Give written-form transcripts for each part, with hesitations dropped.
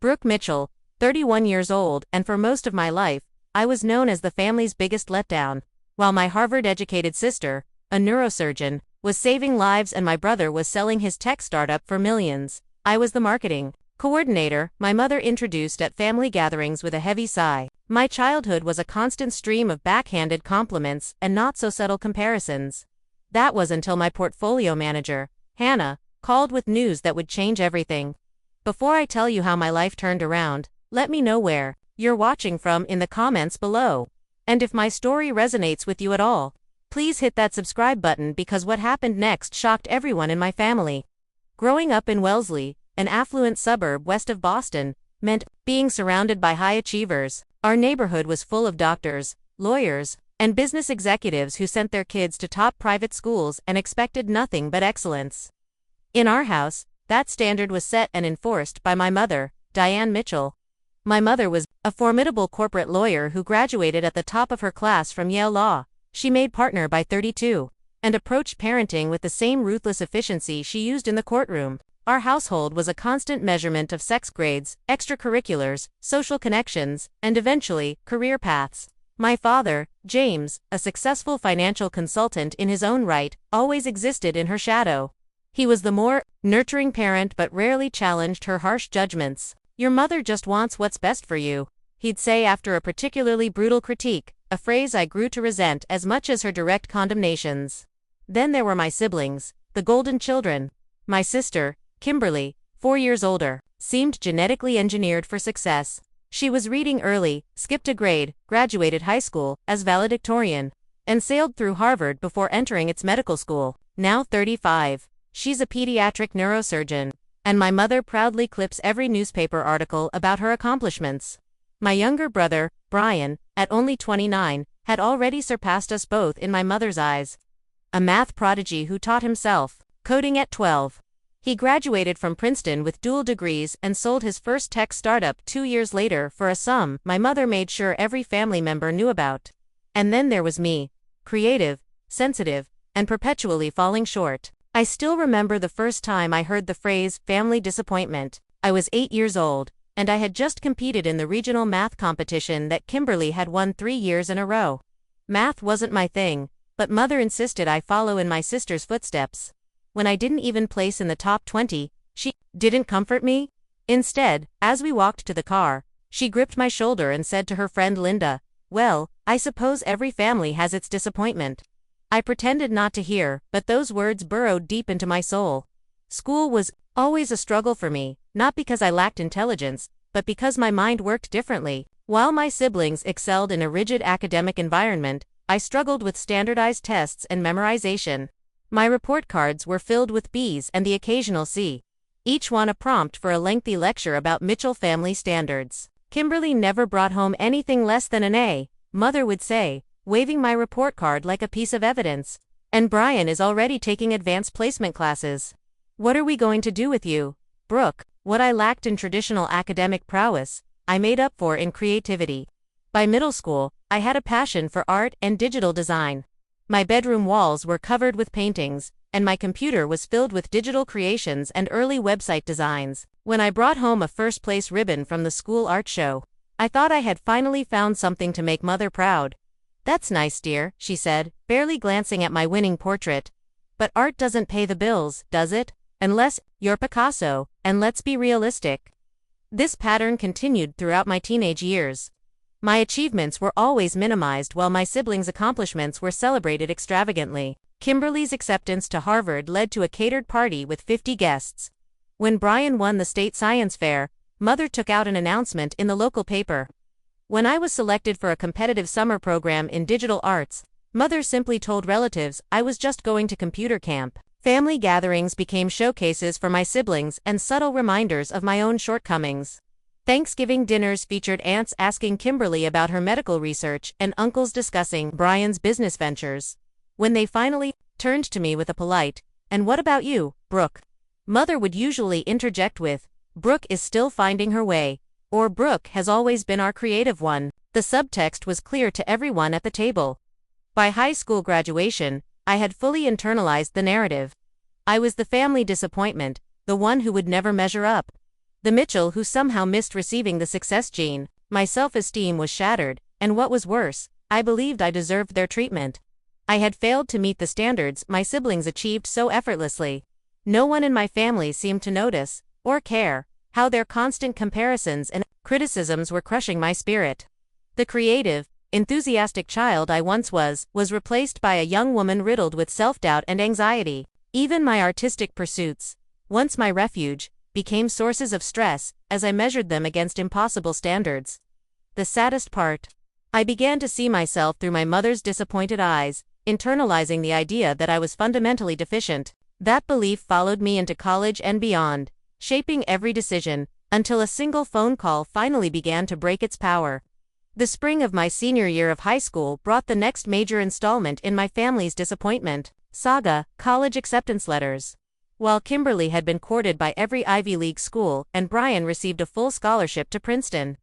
Brooke Mitchell, 31 years old, and for most of my life, I was known as the family's biggest letdown. While my Harvard-educated sister, a neurosurgeon, was saving lives and my brother was selling his tech startup for millions, I was the marketing coordinator my mother introduced at family gatherings with a heavy sigh. My childhood was a constant stream of backhanded compliments and not-so-subtle comparisons. That was until my portfolio manager, Hannah, called with news that would change everything. Before I tell you how my life turned around, let me know where you're watching from in the comments below. And if my story resonates with you at all, please hit that subscribe button because what happened next shocked everyone in my family. Growing up in Wellesley, an affluent suburb west of Boston, meant being surrounded by high achievers. Our neighborhood was full of doctors, lawyers, and business executives who sent their kids to top private schools and expected nothing but excellence. In our house, that standard was set and enforced by my mother, Diane Mitchell. My mother was a formidable corporate lawyer who graduated at the top of her class from Yale Law. She made partner by 32, and approached parenting with the same ruthless efficiency she used in the courtroom. Our household was a constant measurement of sex grades, extracurriculars, social connections, and eventually, career paths. My father, James, a successful financial consultant in his own right, always existed in her shadow. He was the more nurturing parent but rarely challenged her harsh judgments. "Your mother just wants what's best for you," he'd say after a particularly brutal critique, a phrase I grew to resent as much as her direct condemnations. Then there were my siblings, the golden children. My sister, Kimberly, 4 years older, seemed genetically engineered for success. She was reading early, skipped a grade, graduated high school as valedictorian, and sailed through Harvard before entering its medical school. Now 35. She's a pediatric neurosurgeon, and my mother proudly clips every newspaper article about her accomplishments. My younger brother, Brian, at only 29, had already surpassed us both in my mother's eyes. A math prodigy who taught himself coding at 12. He graduated from Princeton with dual degrees and sold his first tech startup 2 years later for a sum my mother made sure every family member knew about. And then there was me, creative, sensitive, and perpetually falling short. I still remember the first time I heard the phrase family disappointment. I was 8 years old, and I had just competed in the regional math competition that Kimberly had won 3 years in a row. Math wasn't my thing, but mother insisted I follow in my sister's footsteps. When I didn't even place in the top 20, she didn't comfort me. Instead, as we walked to the car, she gripped my shoulder and said to her friend Linda, "Well, I suppose every family has its disappointment." I pretended not to hear, but those words burrowed deep into my soul. School was always a struggle for me, not because I lacked intelligence, but because my mind worked differently. While my siblings excelled in a rigid academic environment, I struggled with standardized tests and memorization. My report cards were filled with B's and the occasional C, each one a prompt for a lengthy lecture about Mitchell family standards. Kimberly never brought home anything less than an A, mother would say, waving my report card like a piece of evidence. And Brian is already taking advanced placement classes. What are we going to do with you, Brooke? What I lacked in traditional academic prowess, I made up for in creativity. By middle school, I had a passion for art and digital design. My bedroom walls were covered with paintings, and my computer was filled with digital creations and early website designs. When I brought home a first-place ribbon from the school art show, I thought I had finally found something to make mother proud. "That's nice, dear," she said, barely glancing at my winning portrait. "But art doesn't pay the bills, does it? Unless you're Picasso, and let's be realistic." This pattern continued throughout my teenage years. My achievements were always minimized while my siblings' accomplishments were celebrated extravagantly. Kimberly's acceptance to Harvard led to a catered party with 50 guests. When Brian won the state science fair, mother took out an announcement in the local paper. When I was selected for a competitive summer program in digital arts, mother simply told relatives I was just going to computer camp. Family gatherings became showcases for my siblings and subtle reminders of my own shortcomings. Thanksgiving dinners featured aunts asking Kimberly about her medical research and uncles discussing Brian's business ventures. When they finally turned to me with a polite, "And what about you, Brooke?" mother would usually interject with, "Brooke is still finding her way," or "Brooke has always been our creative one." The subtext was clear to everyone at the table. By high school graduation, I had fully internalized the narrative. I was the family disappointment, the one who would never measure up. The Mitchell who somehow missed receiving the success gene. My self-esteem was shattered, and what was worse, I believed I deserved their treatment. I had failed to meet the standards my siblings achieved so effortlessly. No one in my family seemed to notice, or care, how their constant comparisons and criticisms were crushing my spirit. The creative, enthusiastic child I once was replaced by a young woman riddled with self-doubt and anxiety. Even my artistic pursuits, once my refuge, became sources of stress as I measured them against impossible standards. The saddest part, I began to see myself through my mother's disappointed eyes, internalizing the idea that I was fundamentally deficient. That belief followed me into college and beyond, shaping every decision, until a single phone call finally began to break its power. The spring of my senior year of high school brought the next major installment in my family's disappointment saga, college acceptance letters. While Kimberly had been courted by every Ivy League school and Brian received a full scholarship to Princeton,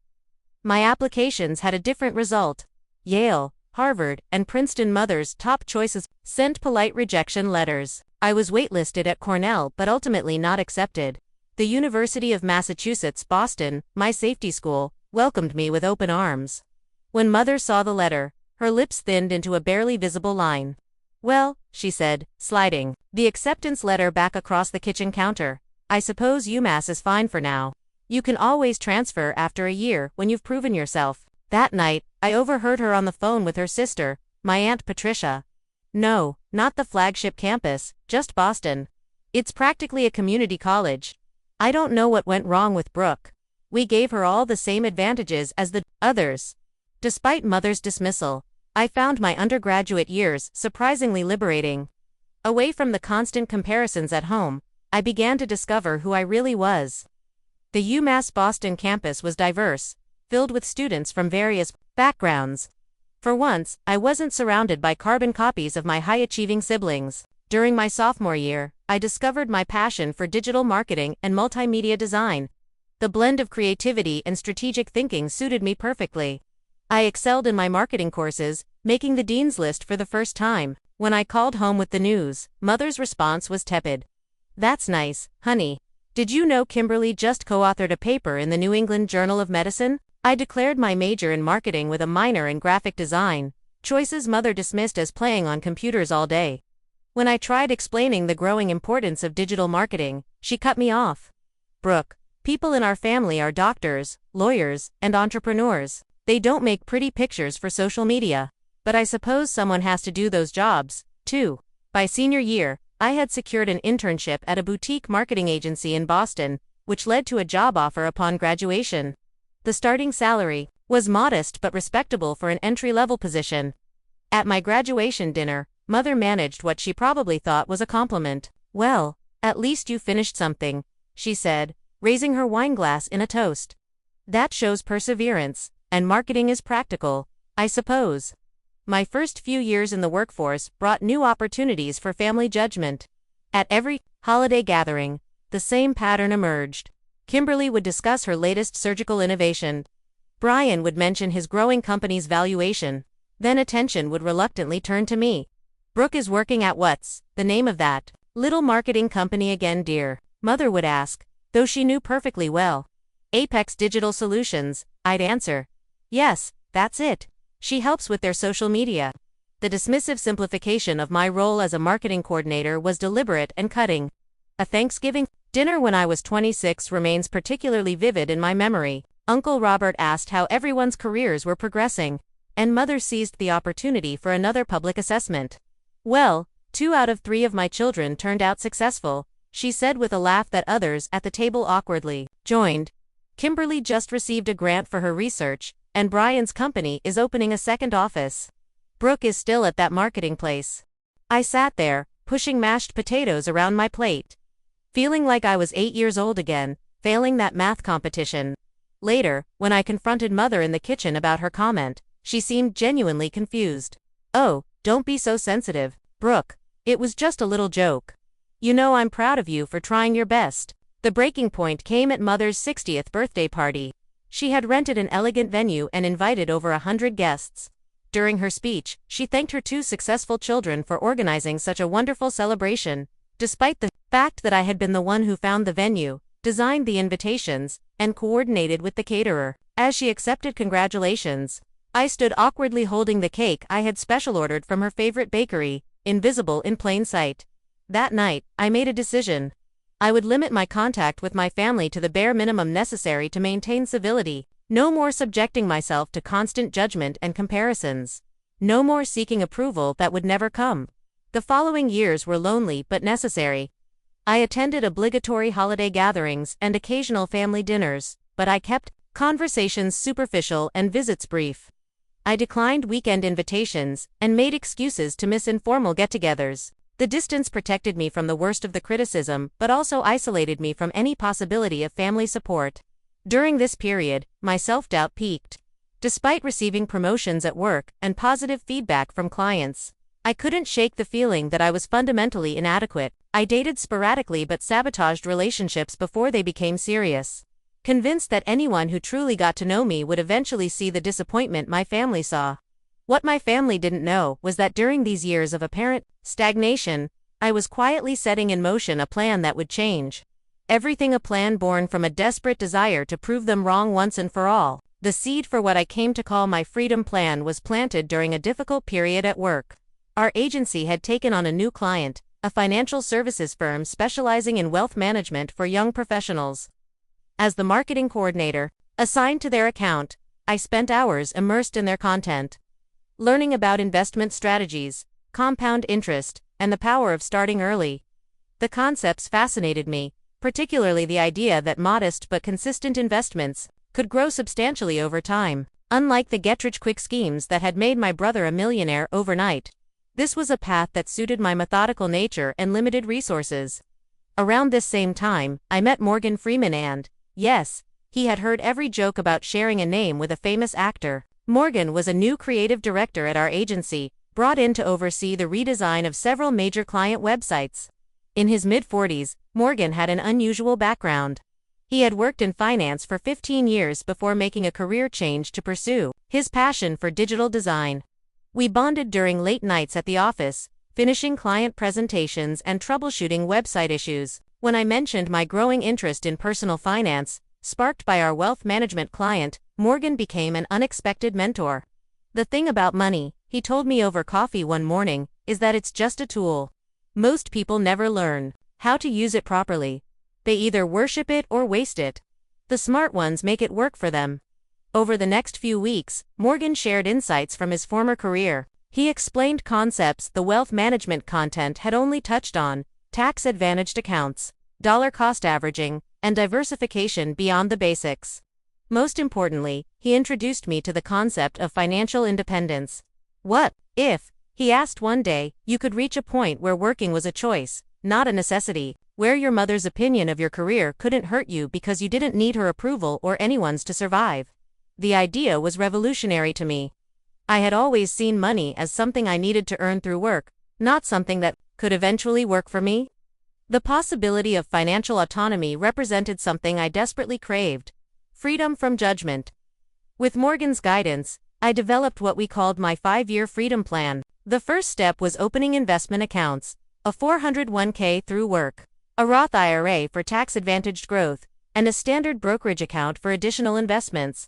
my applications had a different result. Yale, Harvard, and Princeton mothers' top choices sent polite rejection letters. I was waitlisted at Cornell but ultimately not accepted. The University of Massachusetts, Boston, my safety school, welcomed me with open arms. When Mother saw the letter, her lips thinned into a barely visible line. "Well," she said, sliding the acceptance letter back across the kitchen counter, "I suppose UMass is fine for now. You can always transfer after a year when you've proven yourself." That night, I overheard her on the phone with her sister, my Aunt Patricia. "No, not the flagship campus, just Boston. It's practically a community college. I don't know what went wrong with Brooke. We gave her all the same advantages as the others." Despite Mother's dismissal, I found my undergraduate years surprisingly liberating. Away from the constant comparisons at home, I began to discover who I really was. The UMass Boston campus was diverse, filled with students from various backgrounds. For once, I wasn't surrounded by carbon copies of my high-achieving siblings. During my sophomore year, I discovered my passion for digital marketing and multimedia design. The blend of creativity and strategic thinking suited me perfectly. I excelled in my marketing courses, making the dean's list for the first time. When I called home with the news, Mother's response was tepid. "That's nice, honey. Did you know Kimberly just co-authored a paper in the New England Journal of Medicine?" I declared my major in marketing with a minor in graphic design, choices Mother dismissed as playing on computers all day. When I tried explaining the growing importance of digital marketing, she cut me off. "Brooke, people in our family are doctors, lawyers, and entrepreneurs. They don't make pretty pictures for social media. But I suppose someone has to do those jobs, too." By senior year, I had secured an internship at a boutique marketing agency in Boston, which led to a job offer upon graduation. The starting salary was modest but respectable for an entry-level position. At my graduation dinner, Mother managed what she probably thought was a compliment. "Well, at least you finished something," she said, raising her wine glass in a toast. "That shows perseverance, and marketing is practical, I suppose." My first few years in the workforce brought new opportunities for family judgment. At every holiday gathering, the same pattern emerged. Kimberly would discuss her latest surgical innovation. Brian would mention his growing company's valuation. Then attention would reluctantly turn to me. "Brooke is working at what's the name of that little marketing company again, dear?" Mother would ask, though she knew perfectly well. "Apex Digital Solutions," I'd answer. "Yes, that's it. She helps with their social media." The dismissive simplification of my role as a marketing coordinator was deliberate and cutting. A Thanksgiving dinner when I was 26 remains particularly vivid in my memory. Uncle Robert asked how everyone's careers were progressing, and Mother seized the opportunity for another public assessment. "Well, 2 out of 3 of my children turned out successful," she said with a laugh that others at the table awkwardly joined. "Kimberly just received a grant for her research, and Brian's company is opening a second office. Brooke is still at that marketing place." I sat there, pushing mashed potatoes around my plate, feeling like I was 8 years old again, failing that math competition. Later, when I confronted Mother in the kitchen about her comment, she seemed genuinely confused. "Oh, don't be so sensitive, Brooke. It was just a little joke. You know I'm proud of you for trying your best." The breaking point came at Mother's 60th birthday party. She had rented an elegant venue and invited over 100 guests. During her speech, she thanked her 2 successful children for organizing such a wonderful celebration. Despite the fact that I had been the one who found the venue, designed the invitations, and coordinated with the caterer. As she accepted congratulations, I stood awkwardly holding the cake I had special ordered from her favorite bakery, invisible in plain sight. That night, I made a decision. I would limit my contact with my family to the bare minimum necessary to maintain civility. No more subjecting myself to constant judgment and comparisons. No more seeking approval that would never come. The following years were lonely but necessary. I attended obligatory holiday gatherings and occasional family dinners, but I kept conversations superficial and visits brief. I declined weekend invitations and made excuses to miss informal get-togethers. The distance protected me from the worst of the criticism, but also isolated me from any possibility of family support. During this period, my self-doubt peaked. Despite receiving promotions at work and positive feedback from clients, I couldn't shake the feeling that I was fundamentally inadequate. I dated sporadically but sabotaged relationships before they became serious, convinced that anyone who truly got to know me would eventually see the disappointment my family saw. What my family didn't know was that during these years of apparent stagnation, I was quietly setting in motion a plan that would change everything, a plan born from a desperate desire to prove them wrong once and for all. The seed for what I came to call my freedom plan was planted during a difficult period at work. Our agency had taken on a new client, a financial services firm specializing in wealth management for young professionals. As the marketing coordinator assigned to their account, I spent hours immersed in their content, learning about investment strategies, compound interest, and the power of starting early. The concepts fascinated me, particularly the idea that modest but consistent investments could grow substantially over time. Unlike the get-rich-quick schemes that had made my brother a millionaire overnight, this was a path that suited my methodical nature and limited resources. Around this same time, I met Morgan Freeman and, yes, he had heard every joke about sharing a name with a famous actor. Morgan was a new creative director at our agency, brought in to oversee the redesign of several major client websites. In his mid-40s, Morgan had an unusual background. He had worked in finance for 15 years before making a career change to pursue his passion for digital design. We bonded during late nights at the office, finishing client presentations and troubleshooting website issues. When I mentioned my growing interest in personal finance, sparked by our wealth management client, Morgan became an unexpected mentor. The thing about money, he told me over coffee one morning, is that it's just a tool. Most people never learn how to use it properly. They either worship it or waste it. The smart ones make it work for them. Over the next few weeks, Morgan shared insights from his former career. He explained concepts the wealth management content had only touched on: tax-advantaged accounts, dollar cost averaging, and diversification beyond the basics. Most importantly, he introduced me to the concept of financial independence. What if, he asked one day, you could reach a point where working was a choice, not a necessity, where your mother's opinion of your career couldn't hurt you because you didn't need her approval or anyone's to survive? The idea was revolutionary to me. I had always seen money as something I needed to earn through work, not something that could eventually work for me. The possibility of financial autonomy represented something I desperately craved: freedom from judgment. With Morgan's guidance, I developed what we called my 5-year freedom plan. The first step was opening investment accounts, a 401k through work, a Roth IRA for tax-advantaged growth, and a standard brokerage account for additional investments.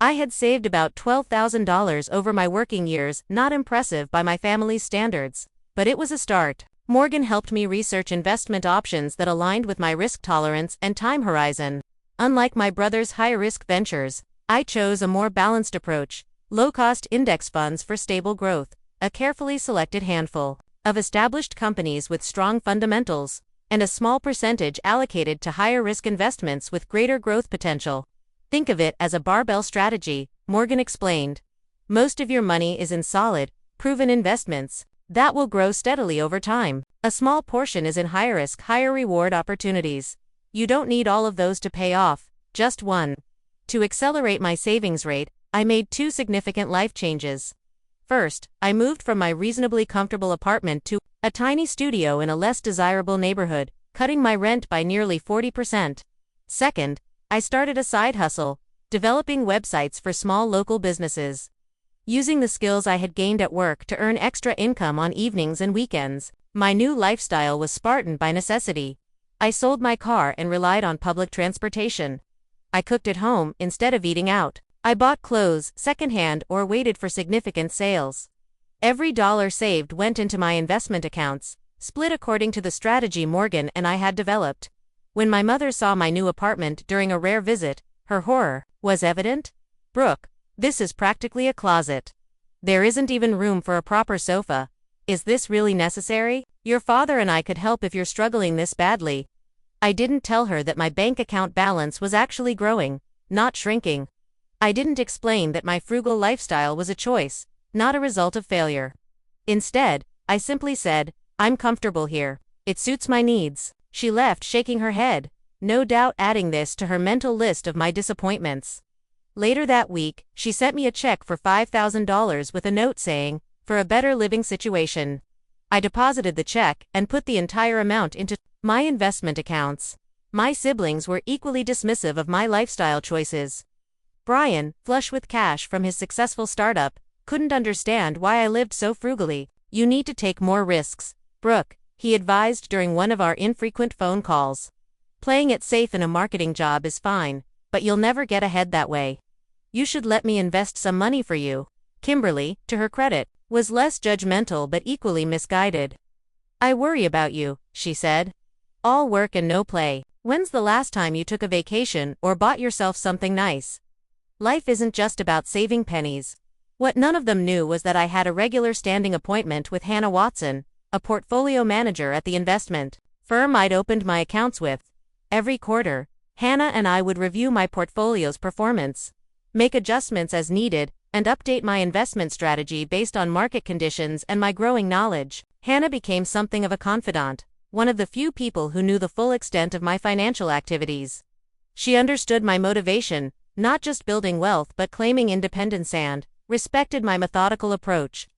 I had saved about $12,000 over my working years, not impressive by my family's standards, but it was a start. Morgan helped me research investment options that aligned with my risk tolerance and time horizon. Unlike my brother's high-risk ventures, I chose a more balanced approach: low-cost index funds for stable growth, a carefully selected handful of established companies with strong fundamentals, and a small percentage allocated to higher-risk investments with greater growth potential. Think of it as a barbell strategy, Morgan explained. Most of your money is in solid, proven investments that will grow steadily over time. A small portion is in higher-risk, higher-reward opportunities. You don't need all of those to pay off, just one. To accelerate my savings rate, I made 2 significant life changes. First, I moved from my reasonably comfortable apartment to a tiny studio in a less desirable neighborhood, cutting my rent by nearly 40%. Second, I started a side hustle, developing websites for small local businesses. Using the skills I had gained at work to earn extra income on evenings and weekends, my new lifestyle was Spartan by necessity. I sold my car and relied on public transportation. I cooked at home instead of eating out. I bought clothes secondhand or waited for significant sales. Every dollar saved went into my investment accounts, split according to the strategy Morgan and I had developed. When my mother saw my new apartment during a rare visit, her horror was evident. "Brooke, this is practically a closet. There isn't even room for a proper sofa. Is this really necessary? Your father and I could help if you're struggling this badly." I didn't tell her that my bank account balance was actually growing, not shrinking. I didn't explain that my frugal lifestyle was a choice, not a result of failure. Instead, I simply said, "I'm comfortable here. It suits my needs." She left shaking her head, no doubt adding this to her mental list of my disappointments. Later that week, she sent me a check for $5,000 with a note saying, "For a better living situation." I deposited the check and put the entire amount into my investment accounts. My siblings were equally dismissive of my lifestyle choices. Brian, flush with cash from his successful startup, couldn't understand why I lived so frugally. "You need to take more risks, Brooke," he advised during one of our infrequent phone calls. "Playing it safe in a marketing job is fine, but you'll never get ahead that way. You should let me invest some money for you." Kimberly, to her credit, was less judgmental but equally misguided. "I worry about you," she said. "All work and no play. When's the last time you took a vacation or bought yourself something nice? Life isn't just about saving pennies." What none of them knew was that I had a regular standing appointment with Hannah Watson, a portfolio manager at the investment firm I'd opened my accounts with. Every quarter, Hannah and I would review my portfolio's performance, make adjustments as needed, and update my investment strategy based on market conditions and my growing knowledge. Hannah became something of a confidant, one of the few people who knew the full extent of my financial activities. She understood my motivation, not just building wealth but claiming independence, and respected my methodical approach.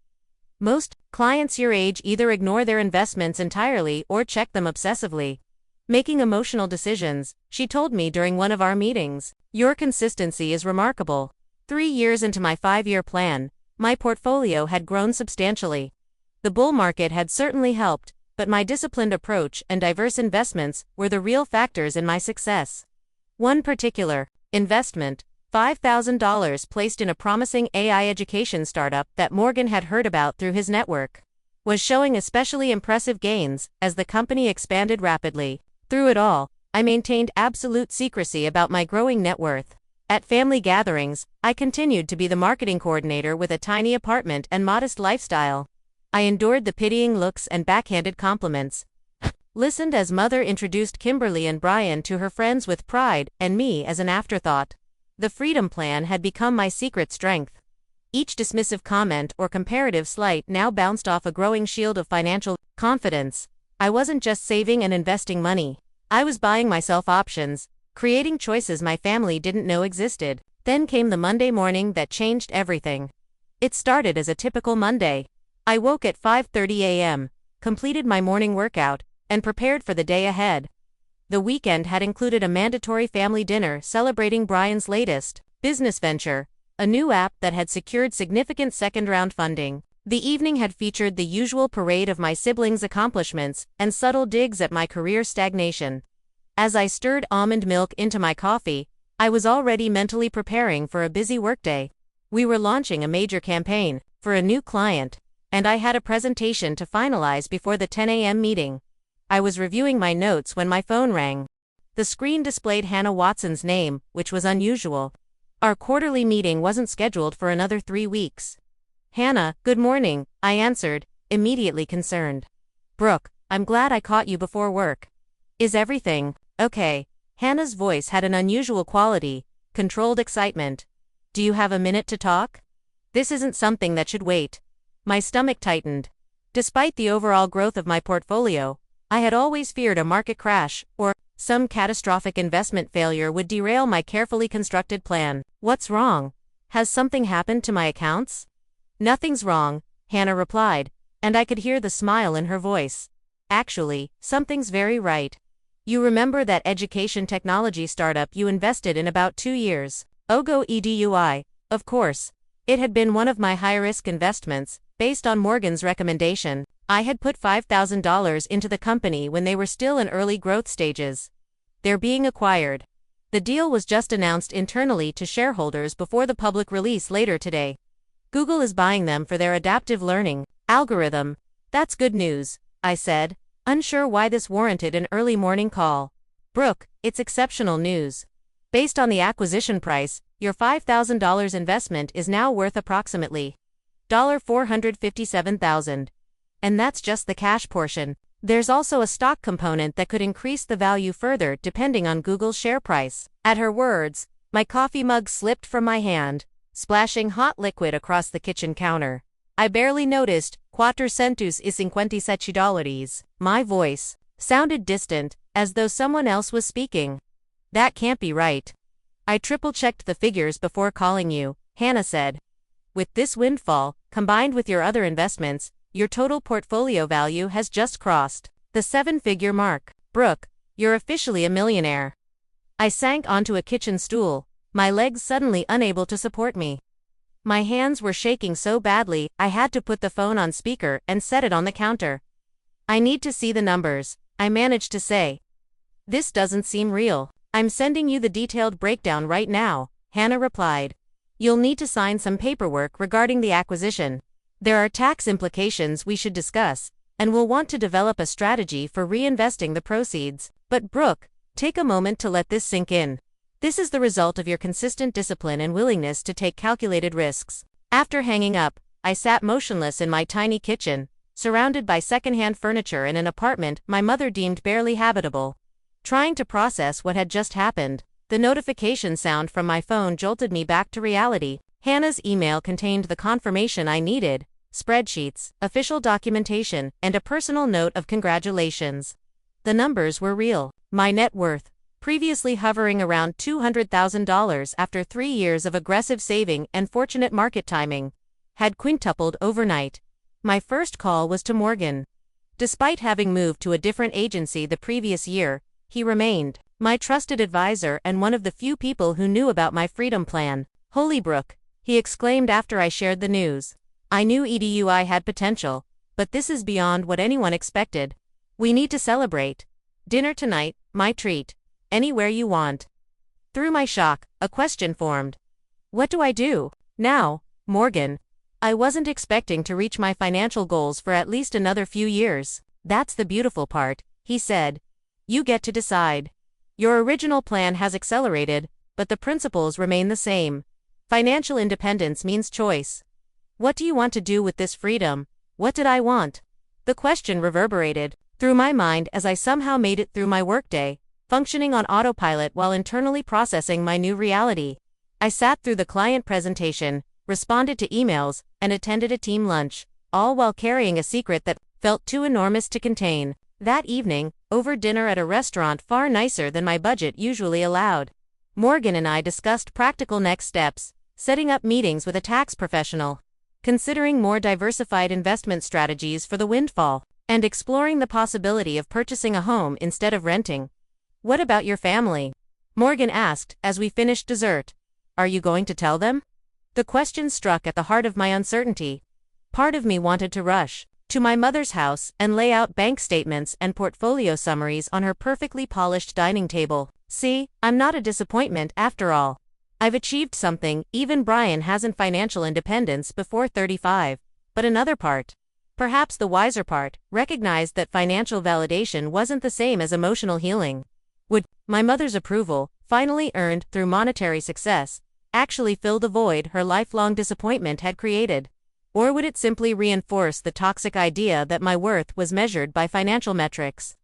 Most clients your age either ignore their investments entirely or check them obsessively, making emotional decisions, she told me during one of our meetings. "Your consistency is remarkable." 3 years into my 5-year plan, my portfolio had grown substantially. The bull market had certainly helped, but my disciplined approach and diverse investments were the real factors in my success. One particular investment, $5,000 placed in a promising AI education startup that Morgan had heard about through his network, was showing especially impressive gains as the company expanded rapidly. Through it all, I maintained absolute secrecy about my growing net worth. At family gatherings, I continued to be the marketing coordinator with a tiny apartment and modest lifestyle. I endured the pitying looks and backhanded compliments, listened as mother introduced Kimberly and Brian to her friends with pride and me as an afterthought. The Freedom Plan had become my secret strength. Each dismissive comment or comparative slight now bounced off a growing shield of financial confidence. I wasn't just saving and investing money. I was buying myself options, creating choices my family didn't know existed. Then came the Monday morning that changed everything. It started as a typical Monday. I woke at 5:30 a.m., completed my morning workout, and prepared for the day ahead. The weekend had included a mandatory family dinner celebrating Brian's latest business venture, a new app that had secured significant second-round funding. The evening had featured the usual parade of my siblings' accomplishments and subtle digs at my career stagnation. As I stirred almond milk into my coffee, I was already mentally preparing for a busy workday. We were launching a major campaign for a new client, and I had a presentation to finalize before the 10 a.m. meeting. I was reviewing my notes when my phone rang. The screen displayed Hannah Watson's name, which was unusual. Our quarterly meeting wasn't scheduled for another 3 weeks. "Hannah, good morning," I answered, immediately concerned. "Brooke, I'm glad I caught you before work. Is everything okay?" Hannah's voice had an unusual quality, controlled excitement. "Do you have a minute to talk? This isn't something that should wait." My stomach tightened. Despite the overall growth of my portfolio, I had always feared a market crash or some catastrophic investment failure would derail my carefully constructed plan. "What's wrong? Has something happened to my accounts?" "Nothing's wrong," Hannah replied, and I could hear the smile in her voice. "Actually, something's very right. You remember that education technology startup you invested in about 2 years ago? Of course. It had been one of my high-risk investments, Based on Morgan's recommendation, I had put $5,000 into the company when they were still in early growth stages. They're being acquired. The deal was just announced internally to shareholders before the public release later today. Google is buying them for their adaptive learning algorithm. That's good news, I said, unsure why this warranted an early morning call. Brooke, it's exceptional news. Based on the acquisition price, your $5,000 investment is now worth approximately $457,000. And that's just the cash portion. There's also a stock component that could increase the value further depending on Google's share price. At her words, my coffee mug slipped from my hand, splashing hot liquid across the kitchen counter. I barely noticed, $457. My voice sounded distant, as though someone else was speaking. That can't be right. I triple-checked the figures before calling you, Hannah said. With this windfall, combined with your other investments, your total portfolio value has just crossed the seven-figure mark. Brooke, you're officially a millionaire. I sank onto a kitchen stool, my legs suddenly unable to support me. My hands were shaking so badly, I had to put the phone on speaker and set it on the counter. I need to see the numbers, I managed to say. This doesn't seem real. I'm sending you the detailed breakdown right now, Hannah replied. You'll need to sign some paperwork regarding the acquisition. There are tax implications we should discuss, and we'll want to develop a strategy for reinvesting the proceeds. But Brooke, take a moment to let this sink in. This is the result of your consistent discipline and willingness to take calculated risks. After hanging up, I sat motionless in my tiny kitchen, surrounded by secondhand furniture in an apartment my mother deemed barely habitable. Trying to process what had just happened, the notification sound from my phone jolted me back to reality. Hannah's email contained the confirmation I needed, spreadsheets, official documentation, and a personal note of congratulations. The numbers were real. My net worth, previously hovering around $200,000 after 3 years of aggressive saving and fortunate market timing, had quintupled overnight. My first call was to Morgan. Despite having moved to a different agency the previous year, he remained my trusted advisor and one of the few people who knew about my freedom plan. Holy Brooke, he exclaimed after I shared the news. I knew EDUI had potential, but this is beyond what anyone expected. We need to celebrate. Dinner tonight, my treat. Anywhere you want. Through my shock, a question formed. What do I do now, Morgan? I wasn't expecting to reach my financial goals for at least another few years. That's the beautiful part, he said. You get to decide. Your original plan has accelerated, but the principles remain the same. Financial independence means choice. What do you want to do with this freedom? What did I want? The question reverberated through my mind as I somehow made it through my workday, functioning on autopilot while internally processing my new reality. I sat through the client presentation, responded to emails, and attended a team lunch, all while carrying a secret that felt too enormous to contain. That evening, over dinner at a restaurant far nicer than my budget usually allowed, Morgan and I discussed practical next steps, setting up meetings with a tax professional, considering more diversified investment strategies for the windfall, and exploring the possibility of purchasing a home instead of renting. What about your family? Morgan asked as we finished dessert. Are you going to tell them? The question struck at the heart of my uncertainty. Part of me wanted to rush to my mother's house and lay out bank statements and portfolio summaries on her perfectly polished dining table. See, I'm not a disappointment after all. I've achieved something even Brian hasn't. Financial independence before 35. But another part, perhaps the wiser part, recognized that financial validation wasn't the same as emotional healing. Would my mother's approval, finally earned through monetary success, actually fill the void her lifelong disappointment had created? Or would it simply reinforce the toxic idea that my worth was measured by financial metrics?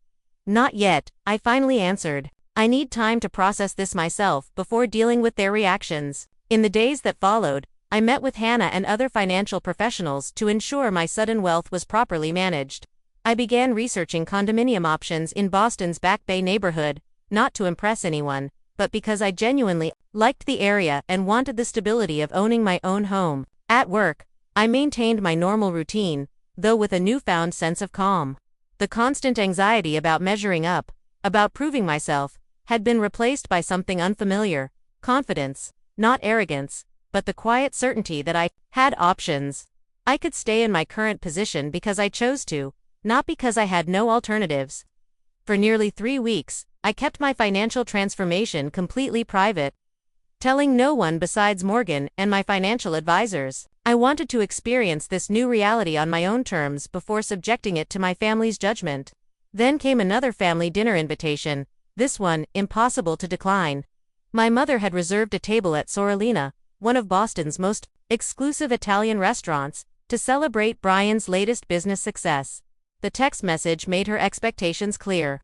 Not yet, I finally answered. I need time to process this myself before dealing with their reactions. In the days that followed, I met with Hannah and other financial professionals to ensure my sudden wealth was properly managed. I began researching condominium options in Boston's Back Bay neighborhood, not to impress anyone, but because I genuinely liked the area and wanted the stability of owning my own home. At work, I maintained my normal routine, though with a newfound sense of calm. The constant anxiety about measuring up, about proving myself, had been replaced by something unfamiliar: confidence, not arrogance, but the quiet certainty that I had options. I could stay in my current position because I chose to, not because I had no alternatives. For nearly 3 weeks, I kept my financial transformation completely private, telling no one besides Morgan and my financial advisors. I wanted to experience this new reality on my own terms before subjecting it to my family's judgment. Then came another family dinner invitation, this one impossible to decline. My mother had reserved a table at Sorellina, one of Boston's most exclusive Italian restaurants, to celebrate Brian's latest business success. The text message made her expectations clear.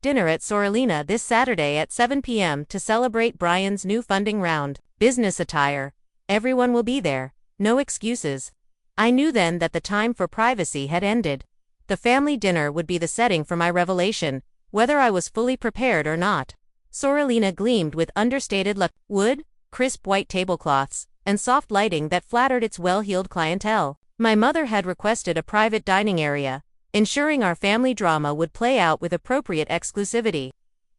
Dinner at Sorellina this Saturday at 7 p.m. to celebrate Brian's new funding round. Business attire. Everyone will be there. No excuses. I knew then that the time for privacy had ended. The family dinner would be the setting for my revelation, whether I was fully prepared or not. Sorellina gleamed with understated wood, crisp white tablecloths, and soft lighting that flattered its well-heeled clientele. My mother had requested a private dining area, ensuring our family drama would play out with appropriate exclusivity.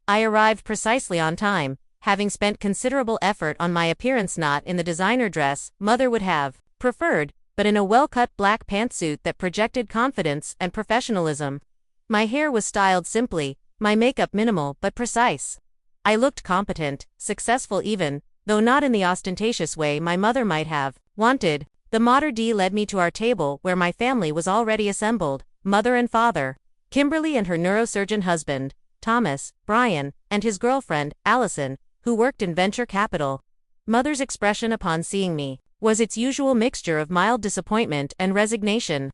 I arrived precisely on time, having spent considerable effort on my appearance, not in the designer dress Mother would have preferred, but in a well-cut black pantsuit that projected confidence and professionalism. My hair was styled simply, my makeup minimal but precise. I looked competent, successful even, though not in the ostentatious way my mother might have wanted. The Mater D led me to our table where my family was already assembled, mother and father, Kimberly and her neurosurgeon husband, Thomas, Brian, and his girlfriend, Allison, who worked in venture capital. Mother's expression upon seeing me was its usual mixture of mild disappointment and resignation.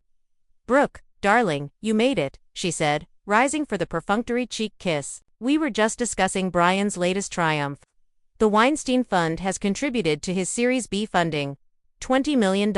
"Brooke, darling, you made it," she said, rising for the perfunctory cheek kiss. "We were just discussing Brian's latest triumph. The Weinstein Fund has contributed to his Series B funding. $20 million.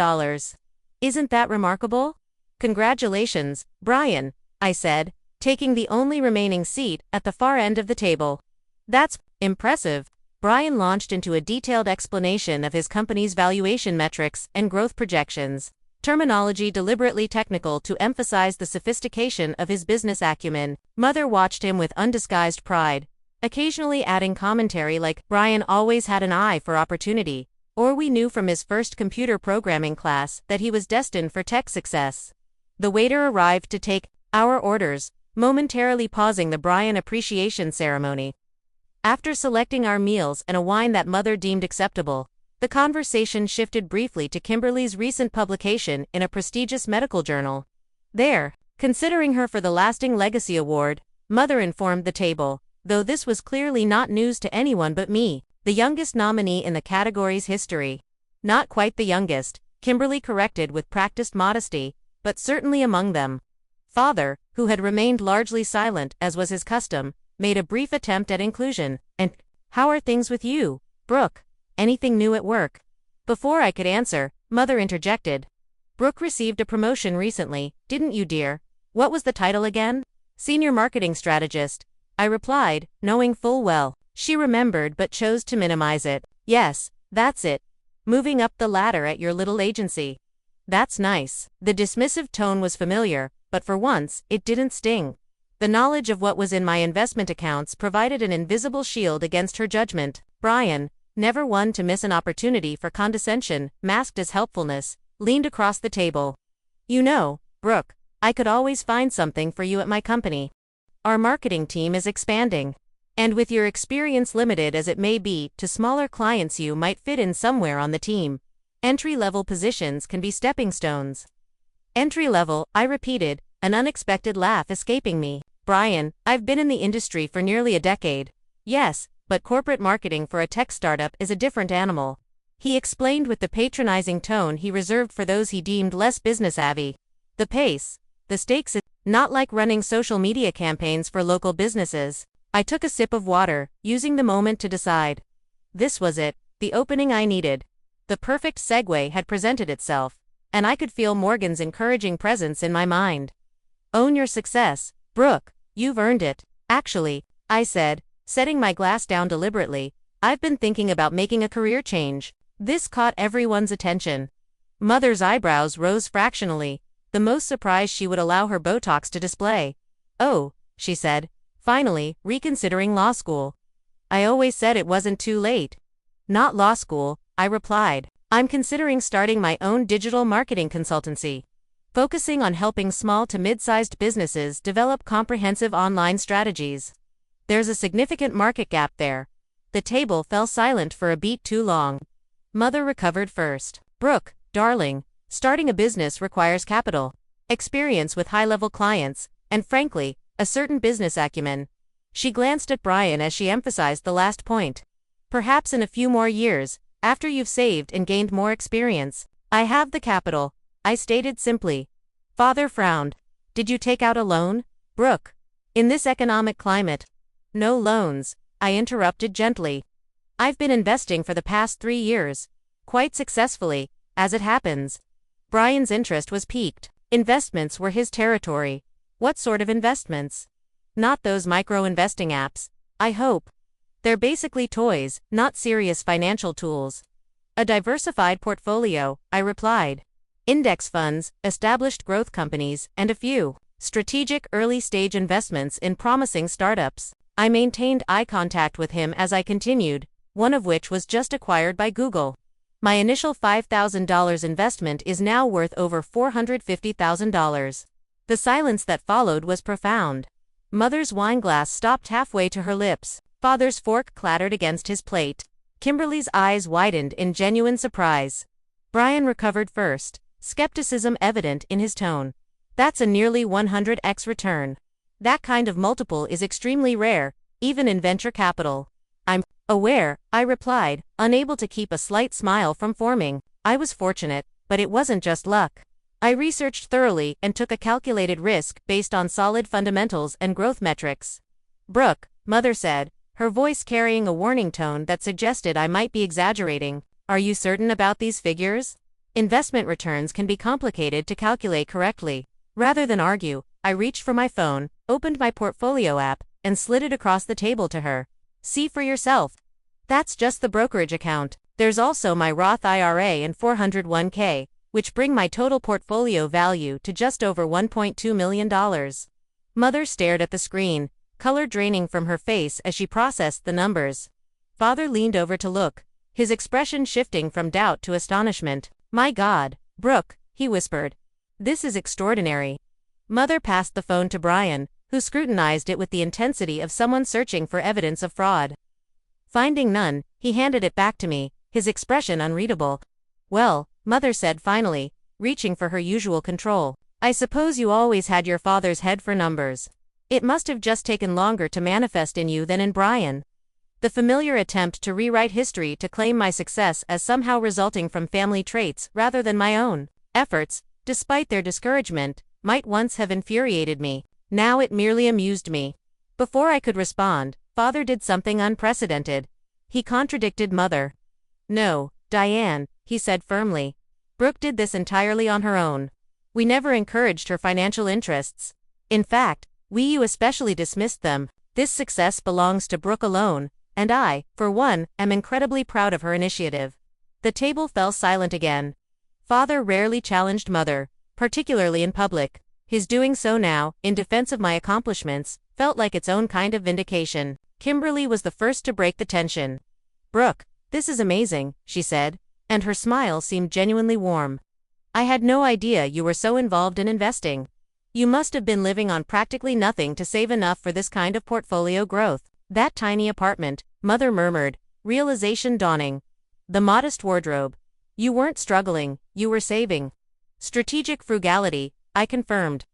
Isn't that remarkable?" "Congratulations, Brian," I said, taking the only remaining seat at the far end of the table. "That's impressive." Brian launched into a detailed explanation of his company's valuation metrics and growth projections, terminology deliberately technical to emphasize the sophistication of his business acumen. Mother watched him with undisguised pride, occasionally adding commentary like, "Brian always had an eye for opportunity," or "We knew from his first computer programming class that he was destined for tech success." The waiter arrived to take our orders, momentarily pausing the Brian appreciation ceremony. After selecting our meals and a wine that Mother deemed acceptable, the conversation shifted briefly to Kimberly's recent publication in a prestigious medical journal. There, considering her for the Lasting Legacy Award, Mother informed the table, though this was clearly not news to anyone but me, the youngest nominee in the category's history. "Not quite the youngest," Kimberly corrected with practiced modesty, "but certainly among them." Father, who had remained largely silent as was his custom, made a brief attempt at inclusion. "And how are things with you, Brooke? Anything new at work?" Before I could answer, Mother interjected. "Brooke received a promotion recently, didn't you, dear? What was the title again?" "Senior Marketing Strategist," I replied, knowing full well she remembered but chose to minimize it. "Yes, that's it. Moving up the ladder at your little agency." "That's nice." The dismissive tone was familiar, but for once, it didn't sting. The knowledge of what was in my investment accounts provided an invisible shield against her judgment. Brian, never one to miss an opportunity for condescension, masked as helpfulness, leaned across the table. "You know, Brooke, I could always find something for you at my company. Our marketing team is expanding. And with your experience limited as it may be to smaller clients, you might fit in somewhere on the team. Entry-level positions can be stepping stones." "Entry-level," I repeated, an unexpected laugh escaping me. "Brian, I've been in the industry for nearly a decade." "Yes, but corporate marketing for a tech startup is a different animal," he explained with the patronizing tone he reserved for those he deemed less business-savvy. "The pace, the stakes, it's not like running social media campaigns for local businesses." I took a sip of water, using the moment to decide. This was it, the opening I needed. The perfect segue had presented itself, and I could feel Morgan's encouraging presence in my mind. "Own your success, Brooke, you've earned it." "Actually," I said, setting my glass down deliberately, "I've been thinking about making a career change." This caught everyone's attention. Mother's eyebrows rose fractionally, the most surprise she would allow her Botox to display. "Oh," she said, finally, reconsidering law school. "I always said it wasn't too late." "Not law school," I replied. I'm considering starting my own digital marketing consultancy, focusing on helping small to mid-sized businesses develop comprehensive online strategies. There's a significant market gap there. The table fell silent for a beat too long. Mother recovered first. Brooke, darling, starting a business requires capital, experience with high-level clients, and frankly, a certain business acumen. She glanced at Brian as she emphasized the last point. Perhaps in a few more years, after you've saved and gained more experience. I have the capital, I stated simply. Father frowned. Did you take out a loan, Brooke? In this economic climate? No loans, I interrupted gently. I've been investing for the past 3 years. Quite successfully, as it happens. Brian's interest was piqued. Investments were his territory. What sort of investments? Not those micro-investing apps, I hope. They're basically toys, not serious financial tools. A diversified portfolio, I replied. Index funds, established growth companies, and a few strategic early-stage investments in promising startups. I maintained eye contact with him as I continued, one of which was just acquired by Google. My initial $5,000 investment is now worth over $450,000. The silence that followed was profound. Mother's wineglass stopped halfway to her lips. Father's fork clattered against his plate. Kimberly's eyes widened in genuine surprise. Brian recovered first, skepticism evident in his tone. That's a nearly 100x return. That kind of multiple is extremely rare, even in venture capital. I'm aware, I replied, unable to keep a slight smile from forming. I was fortunate, but it wasn't just luck. I researched thoroughly and took a calculated risk based on solid fundamentals and growth metrics. Brooke, Mother said, her voice carrying a warning tone that suggested I might be exaggerating. Are you certain about these figures? Investment returns can be complicated to calculate correctly. Rather than argue, I reached for my phone, opened my portfolio app, and slid it across the table to her. See for yourself. That's just the brokerage account. There's also my Roth IRA and 401k, which bring my total portfolio value to just over $1.2 million. Mother stared at the screen, color draining from her face as she processed the numbers. Father leaned over to look, his expression shifting from doubt to astonishment. My God, Brooke, he whispered. This is extraordinary. Mother passed the phone to Brian, who scrutinized it with the intensity of someone searching for evidence of fraud. Finding none, he handed it back to me, his expression unreadable. Well, Mother said finally, reaching for her usual control. I suppose you always had your father's head for numbers. It must have just taken longer to manifest in you than in Brian. The familiar attempt to rewrite history to claim my success as somehow resulting from family traits rather than my own efforts, despite their discouragement, might once have infuriated me. Now it merely amused me. Before I could respond, Father did something unprecedented. He contradicted Mother. No, Diane, he said firmly. Brooke did this entirely on her own. We never encouraged her financial interests. In fact, you especially dismissed them. This success belongs to Brooke alone, and I, for one, am incredibly proud of her initiative. The table fell silent again. Father rarely challenged Mother, particularly in public. His doing so now, in defense of my accomplishments, felt like its own kind of vindication. Kimberly was the first to break the tension. Brooke, this is amazing, she said, and her smile seemed genuinely warm. I had no idea you were so involved in investing. You must have been living on practically nothing to save enough for this kind of portfolio growth. That tiny apartment, Mother murmured, realization dawning. The modest wardrobe. You weren't struggling, you were saving. Strategic frugality, I confirmed.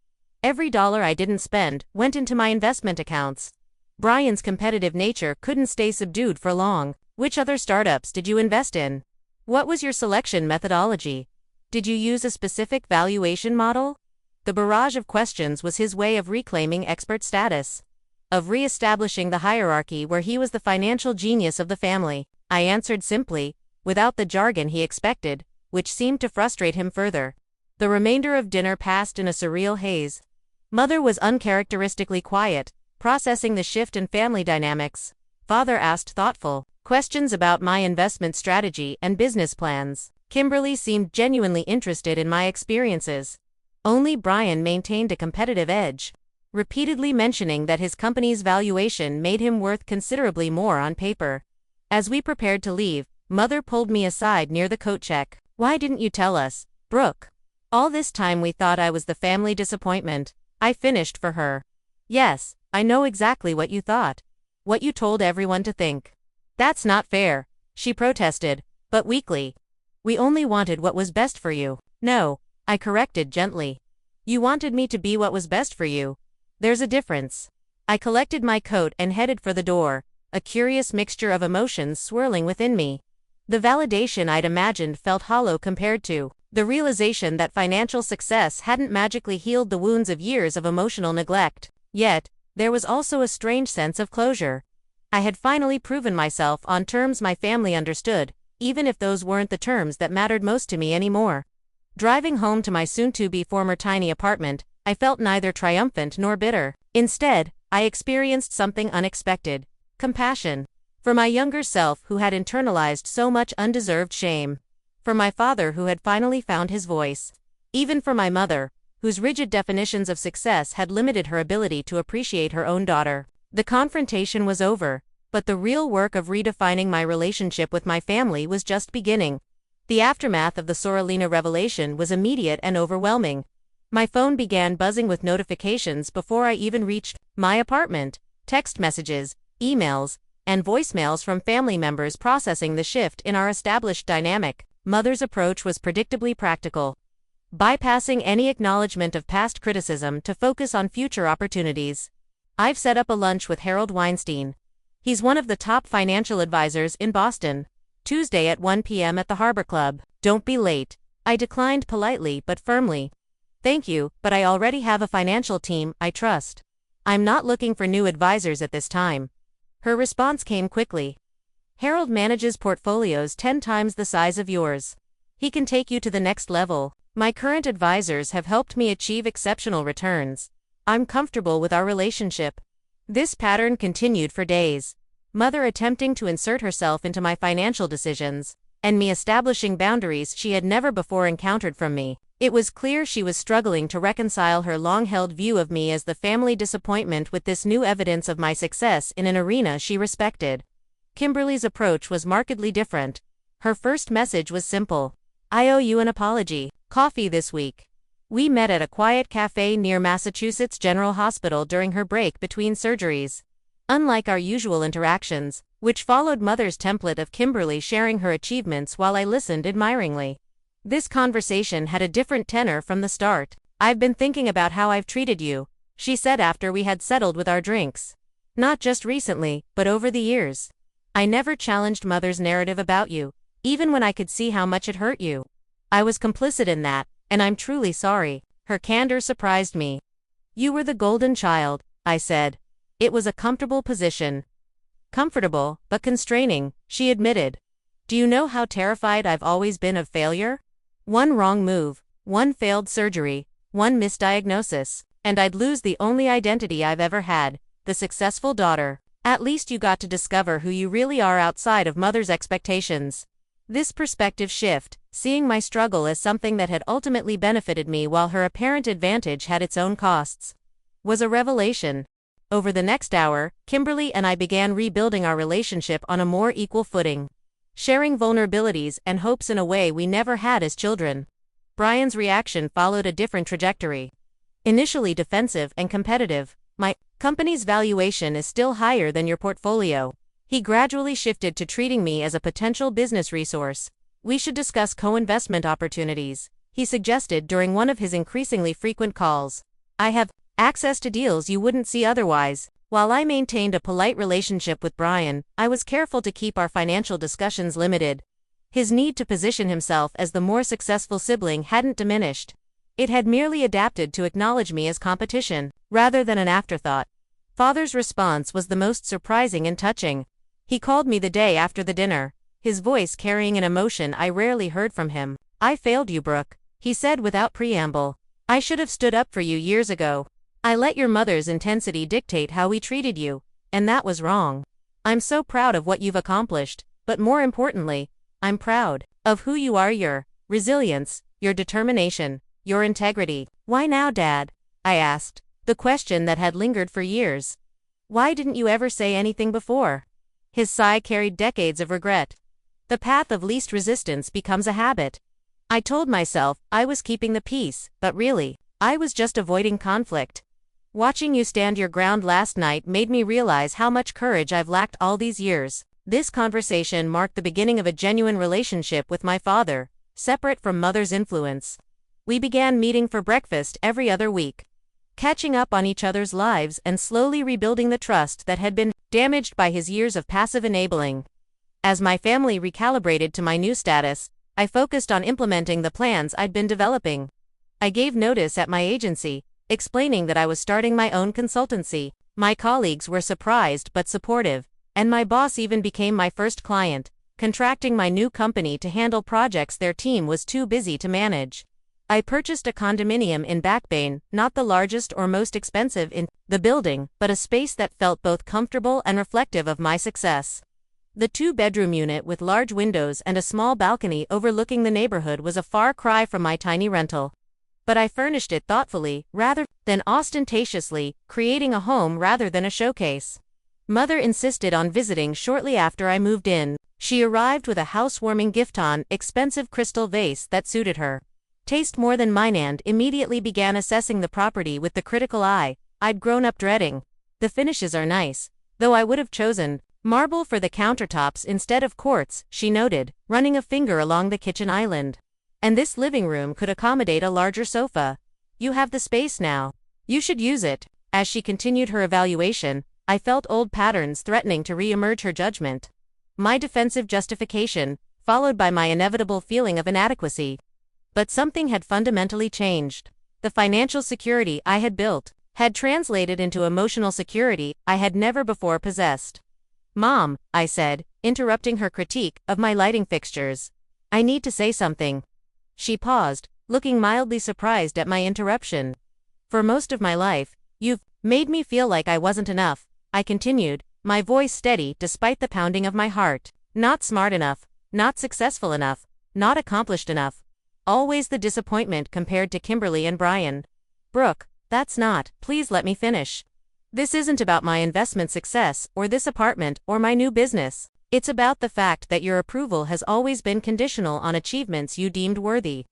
Every dollar I didn't spend went into my investment accounts. Brian's competitive nature couldn't stay subdued for long. Which other startups did you invest in? What was your selection methodology? Did you use a specific valuation model? The barrage of questions was his way of reclaiming expert status, of re-establishing the hierarchy where he was the financial genius of the family. I answered simply, without the jargon he expected, which seemed to frustrate him further. The remainder of dinner passed in a surreal haze. Mother was uncharacteristically quiet, processing the shift in family dynamics. Father asked thoughtful questions about my investment strategy and business plans. Kimberly seemed genuinely interested in my experiences. Only Brian maintained a competitive edge, repeatedly mentioning that his company's valuation made him worth considerably more on paper. As we prepared to leave, Mother pulled me aside near the coat check. Why didn't you tell us, Brooke? All this time we thought I was the family disappointment. I finished for her. Yes, I know exactly what you thought. What you told everyone to think. That's not fair, she protested, but weakly. We only wanted what was best for you. No, I corrected gently. You wanted me to be what was best for you. There's a difference. I collected my coat and headed for the door, a curious mixture of emotions swirling within me. The validation I'd imagined felt hollow compared to the realization that financial success hadn't magically healed the wounds of years of emotional neglect. Yet, there was also a strange sense of closure. I had finally proven myself on terms my family understood, even if those weren't the terms that mattered most to me anymore. Driving home to my soon-to-be former tiny apartment, I felt neither triumphant nor bitter. Instead, I experienced something unexpected: compassion. For my younger self who had internalized so much undeserved shame. For my father who had finally found his voice. Even for my mother, whose rigid definitions of success had limited her ability to appreciate her own daughter. The confrontation was over, but the real work of redefining my relationship with my family was just beginning. The aftermath of the Soralina revelation was immediate and overwhelming. My phone began buzzing with notifications before I even reached my apartment: text messages, emails, and voicemails from family members processing the shift in our established dynamic. Mother's approach was predictably practical, bypassing any acknowledgement of past criticism to focus on future opportunities. I've set up a lunch with Harold Weinstein. He's one of the top financial advisors in Boston. Tuesday at 1 p.m. at the Harbor Club. Don't be late. I declined politely but firmly. Thank you, but I already have a financial team I trust. I'm not looking for new advisors at this time. Her response came quickly. Harold manages portfolios 10 times the size of yours. He can take you to the next level. My current advisors have helped me achieve exceptional returns. I'm comfortable with our relationship. This pattern continued for days. Mother attempting to insert herself into my financial decisions, and me establishing boundaries she had never before encountered from me. It was clear she was struggling to reconcile her long-held view of me as the family disappointment with this new evidence of my success in an arena she respected. Kimberly's approach was markedly different. Her first message was simple. I owe you an apology. Coffee this week. We met at a quiet cafe near Massachusetts General Hospital during her break between surgeries. Unlike our usual interactions, which followed Mother's template of Kimberly sharing her achievements while I listened admiringly, this conversation had a different tenor from the start. I've been thinking about how I've treated you, she said after we had settled with our drinks. Not just recently, but over the years. I never challenged Mother's narrative about you, even when I could see how much it hurt you. I was complicit in that, and I'm truly sorry. Her candor surprised me. You were the golden child, I said. It was a comfortable position. Comfortable, but constraining, she admitted. Do you know how terrified I've always been of failure? One wrong move, one failed surgery, one misdiagnosis, and I'd lose the only identity I've ever had, the successful daughter. At least you got to discover who you really are outside of Mother's expectations. This perspective shift, seeing my struggle as something that had ultimately benefited me while her apparent advantage had its own costs, was a revelation. Over the next hour, Kimberly and I began rebuilding our relationship on a more equal footing, sharing vulnerabilities and hopes in a way we never had as children. Brian's reaction followed a different trajectory. Initially defensive and competitive. My company's valuation is still higher than your portfolio. He gradually shifted to treating me as a potential business resource. We should discuss co-investment opportunities, he suggested during one of his increasingly frequent calls. I have access to deals you wouldn't see otherwise. While I maintained a polite relationship with Brian, I was careful to keep our financial discussions limited. His need to position himself as the more successful sibling hadn't diminished. It had merely adapted to acknowledge me as competition, rather than an afterthought. Father's response was the most surprising and touching. He called me the day after the dinner, his voice carrying an emotion I rarely heard from him. I failed you, Brooke, he said without preamble. I should have stood up for you years ago. I let your mother's intensity dictate how we treated you, and that was wrong. I'm so proud of what you've accomplished, but more importantly, I'm proud of who you are, your resilience, your determination, your integrity. Why now, Dad? I asked, the question that had lingered for years. Why didn't you ever say anything before? His sigh carried decades of regret. The path of least resistance becomes a habit. I told myself I was keeping the peace, but really, I was just avoiding conflict. Watching you stand your ground last night made me realize how much courage I've lacked all these years. This conversation marked the beginning of a genuine relationship with my father, separate from mother's influence. We began meeting for breakfast every other week, catching up on each other's lives and slowly rebuilding the trust that had been damaged by his years of passive enabling. As my family recalibrated to my new status, I focused on implementing the plans I'd been developing. I gave notice at my agency, explaining that I was starting my own consultancy. My colleagues were surprised but supportive, and my boss even became my first client, contracting my new company to handle projects their team was too busy to manage. I purchased a condominium in Back Bay, not the largest or most expensive in the building, but a space that felt both comfortable and reflective of my success. The two-bedroom unit with large windows and a small balcony overlooking the neighborhood was a far cry from my tiny rental. But I furnished it thoughtfully, rather than ostentatiously, creating a home rather than a showcase. Mother insisted on visiting shortly after I moved in. She arrived with a housewarming gift, an expensive crystal vase that suited her taste more than mine, and immediately began assessing the property with the critical eye I'd grown up dreading. The finishes are nice, though I would have chosen marble for the countertops instead of quartz, she noted, running a finger along the kitchen island. And this living room could accommodate a larger sofa. You have the space now. You should use it. As she continued her evaluation, I felt old patterns threatening to re-emerge, her judgment, my defensive justification, followed by my inevitable feeling of inadequacy. But something had fundamentally changed. The financial security I had built had translated into emotional security I had never before possessed. Mom, I said, interrupting her critique of my lighting fixtures. I need to say something. She paused, looking mildly surprised at my interruption. For most of my life, you've made me feel like I wasn't enough, I continued, my voice steady despite the pounding of my heart. Not smart enough, not successful enough, not accomplished enough. Always the disappointment compared to Kimberly and Brian. Brooke, that's not, please let me finish. This isn't about my investment success, or this apartment, or my new business. It's about the fact that your approval has always been conditional on achievements you deemed worthy.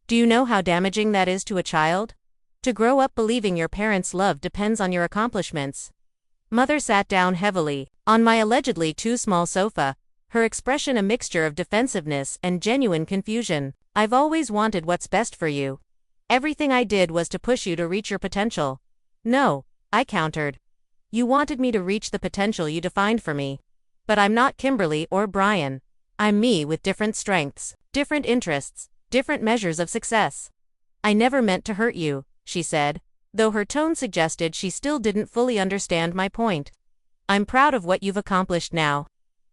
Do you know how damaging that is to a child? To grow up believing your parents' love depends on your accomplishments. Mother sat down heavily on my allegedly too small sofa, her expression a mixture of defensiveness and genuine confusion. I've always wanted what's best for you. Everything I did was to push you to reach your potential. No, I countered. You wanted me to reach the potential you defined for me. But I'm not Kimberly or Brian. I'm me with different strengths, different interests, different measures of success. I never meant to hurt you, she said, though her tone suggested she still didn't fully understand my point. I'm proud of what you've accomplished now.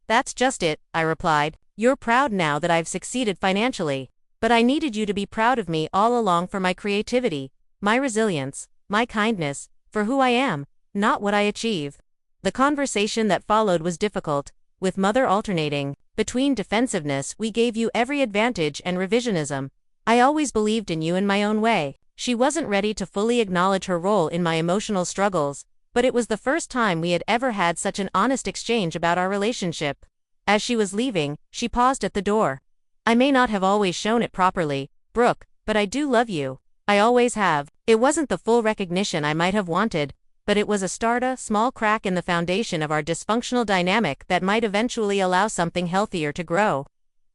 That's just it, I replied. You're proud now that I've succeeded financially. But I needed you to be proud of me all along, for my creativity, my resilience, my kindness, for who I am, not what I achieve. The conversation that followed was difficult, with Mother alternating between defensiveness, we gave you every advantage, and revisionism. I always believed in you in my own way. She wasn't ready to fully acknowledge her role in my emotional struggles, but it was the first time we had ever had such an honest exchange about our relationship. As she was leaving, she paused at the door. I may not have always shown it properly, Brooke, but I do love you. I always have. It wasn't the full recognition I might have wanted, but it was a small crack in the foundation of our dysfunctional dynamic that might eventually allow something healthier to grow.